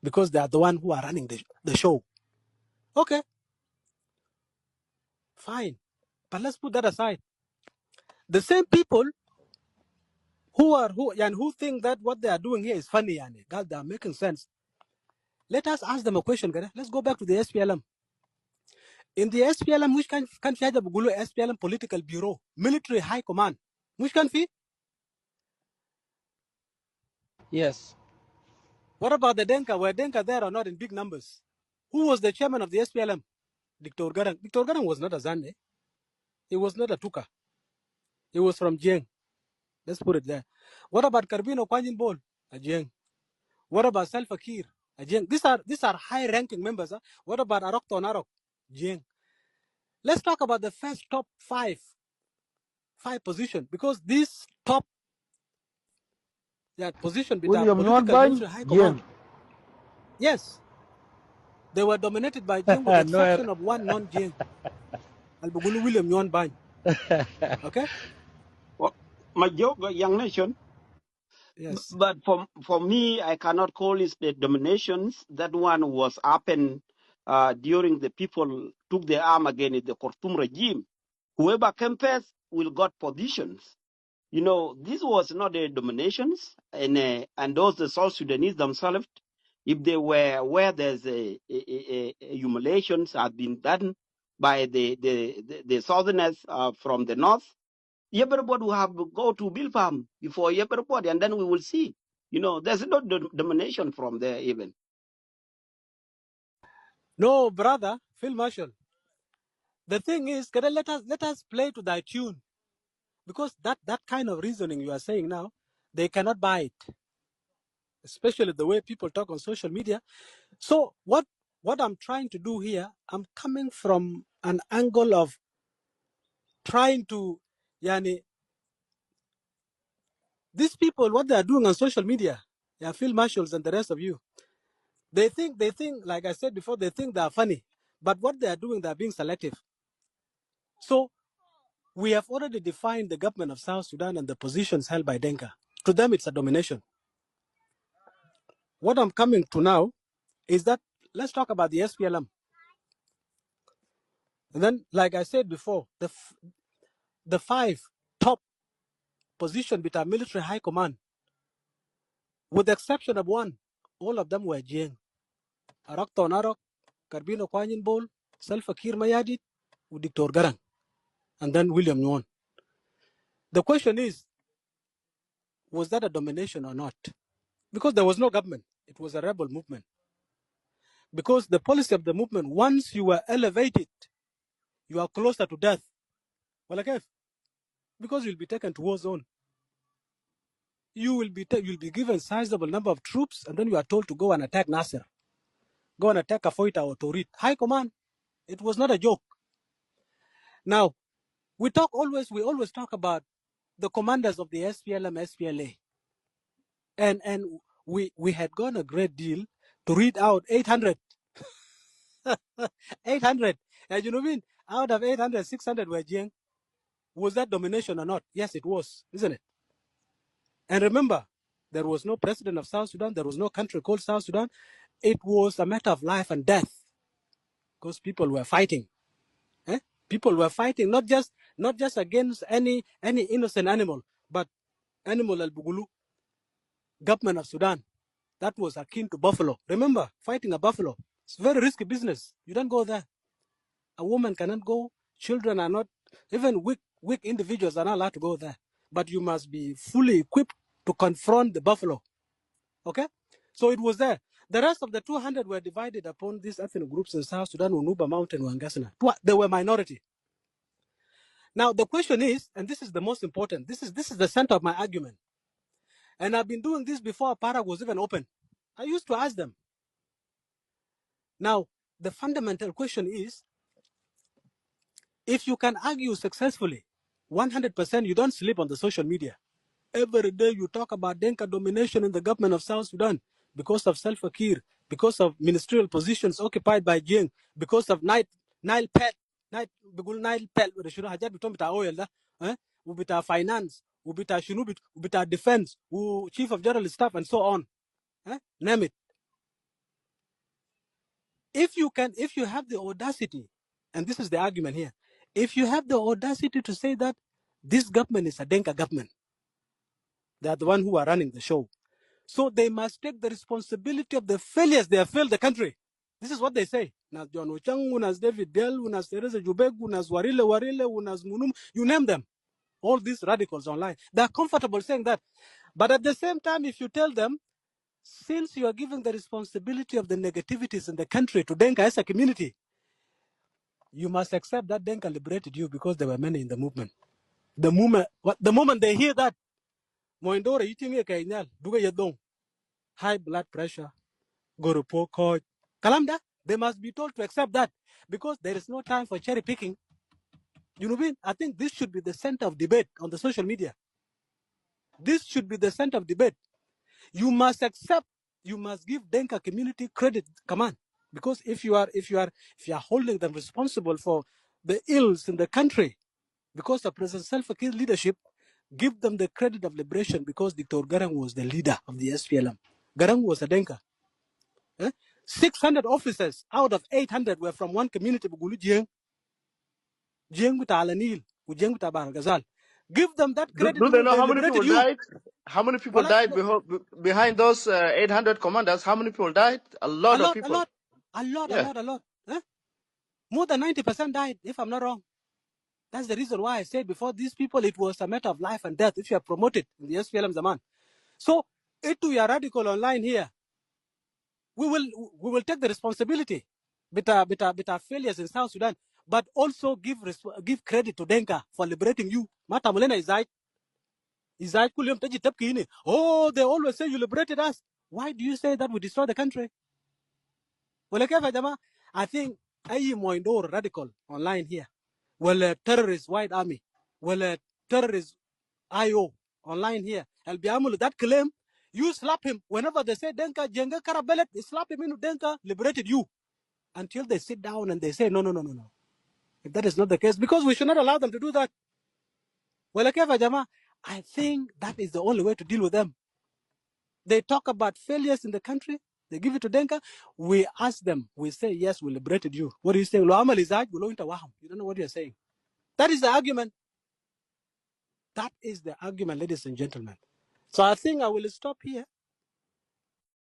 because they are the one who are running the show. Okay, fine. But let's put that aside. The same people who think that what they are doing here is funny, God, they are making sense. Let us ask them a question. Let's go back to the SPLM. In the SPLM, which can fi SPLM political bureau, military high command, which can fi? Yes. What about the Denka? Were Denka there or not in big numbers? Who was the chairman of the SPLM? Dr. Garang. Dr. Garang was not a Zande. He was not a Tuka. He was from Jieng. Let's put it there. What about Karbino Kwanyin Bol? A Jieng. What about Salva Kiir? A Jieng. These are high-ranking members. Huh? What about Arok Tonarok? Jieng. Let's talk about the first top five position, because this top position with our William Yuan political Bany, military high command, Jiang. yes, they were dominated by Jieng with the Noer. exception of one non-Jieng, Albugulu William Yuan Bany. Okay? Well, my joke, young nation. Yes. But for me, I cannot call it the dominations. That one was happened during the people took the arm against the Khartoum regime. Whoever came first will got positions. You know, this was not a dominations, and those the South Sudanese themselves, if they were where there's a humiliations have been done by the Southerners from the north, everybody will have to go to Bilfam before everybody, and then we will see. You know, there's no domination from there even. No, brother, Phil Marshall. The thing is, let us play to thy tune, because that kind of reasoning you are saying now, they cannot buy it, especially the way people talk on social media. So what I'm trying to do here, I'm coming from an angle of trying to, yani, these people, what they are doing on social media, yeah, Phil Marshalls and the rest of you, they think, like I said before, they think they are funny, but what they are doing, they are being selective. So we have already defined the government of South Sudan and the positions held by Denka. To them, it's a domination. What I'm coming to now is that let's talk about the SPLM. And then, like I said before, the five top position with our military high command, with the exception of one, all of them were Jieng. Arak Tonarok, Karbino Kwanyin Bol, Salva Kiir Mayadit, Dictor Garang, and then William Nguyen. The question is, was that a domination or not? Because there was no government. It was a rebel movement. Because the policy of the movement, once you were elevated, you are closer to death. Well, okay, because you'll be taken to war zone. You'll be given a sizable number of troops, and then you are told to go and attack Nasser, go and attack Afoita or Torit. High command. It was not a joke. Now, we always talk about the commanders of the SPLM, SPLA, and we had gone a great deal to read out 800, 800. And you know what I mean? Out of 800, 600 were Jiang. Was that domination or not? Yes, it was, isn't it? And remember, there was no president of South Sudan. There was no country called South Sudan. It was a matter of life and death, because people were fighting. Eh? People were fighting not just against any innocent animal, but animal al Bugulu, government of Sudan. That was akin to buffalo. Remember, fighting a buffalo. It's a very risky business. You don't go there. A woman cannot go. Children are not, even weak individuals are not allowed to go there. But you must be fully equipped to confront the buffalo. Okay? So it was there. The rest of the 200 were divided upon these ethnic groups in South Sudan, Unuba Mountain, Wangasana. They were minority. Now the question is, and this is the most important, this is the center of my argument. And I've been doing this before Parag was even open. I used to ask them. Now, the fundamental question is, if you can argue successfully, 100%, you don't sleep on the social media. Every day you talk about Denka domination in the government of South Sudan because of Salva Kiir, because of ministerial positions occupied by Jieng, because of Nile Pet, Nile Pet, hajat bitom bita oil da, ubita finance, ubita shunubit, ubita defense, chief of general staff, and so on. Name it. If you have the audacity, and this is the argument here, if you have the audacity to say that this government is a Denka government, they are the one who are running the show. So they must take the responsibility of the failures they have failed the country. This is what they say. Nas John Ochang, Unas David Dell, Unas Teresa Jubeg, Unas Warile, Unas Munum, you name them. All these radicals online. They are comfortable saying that. But at the same time, if you tell them, since you are giving the responsibility of the negativities in the country to Denka as a community, you must accept that Denka liberated you because there were many in the movement. The moment they hear that, Moindora eating a kainal, duga yadong, high blood pressure, go to poor coach, Kalamda, they must be told to accept that because there is no time for cherry picking. You know what I mean? I think this should be the center of debate on the social media. This should be the center of debate. You must accept, you must give Denka community credit, come on. Because if you are holding them responsible for the ills in the country, because of President Salva Kiir's leadership, give them the credit of liberation because Dr. Garang was the leader of the SPLM. Garang was a Denka. 600 officers out of 800 were from one community, Jieng with Alanil, Jieng with Baragazal. Give them that credit. Do they know They how many liberated people you. died? How many people Well, died behind those 800 commanders? How many people died? A lot of people. A lot. Yeah. More than 90% died, if I'm not wrong. That's the reason why I said before, these people, it was a matter of life and death if you are promoted in the SPLM Zaman. So, to your radical online here, we will take the responsibility with our failures in South Sudan, but also give credit to Denka for liberating you. Mata mulena Izai kulium taji tapki. Oh, they always say you liberated us. Why do you say that we destroy the country? Well, I think I moindo radical online here. Well, a terrorist white army. Well, a terrorist IO online here. El Biamul, that claim, you slap him. Whenever they say Denka, Jenga Karabelet, they slap him into Denka, liberated you. Until they sit down and they say, no. If that is not the case, because we should not allow them to do that. Well, I think that is the only way to deal with them. They talk about failures in the country. They give it to Denka. We ask them. We say, yes, we liberated you. What are you saying? You don't know what you're saying. That is the argument. That is the argument, ladies and gentlemen. So I think I will stop here.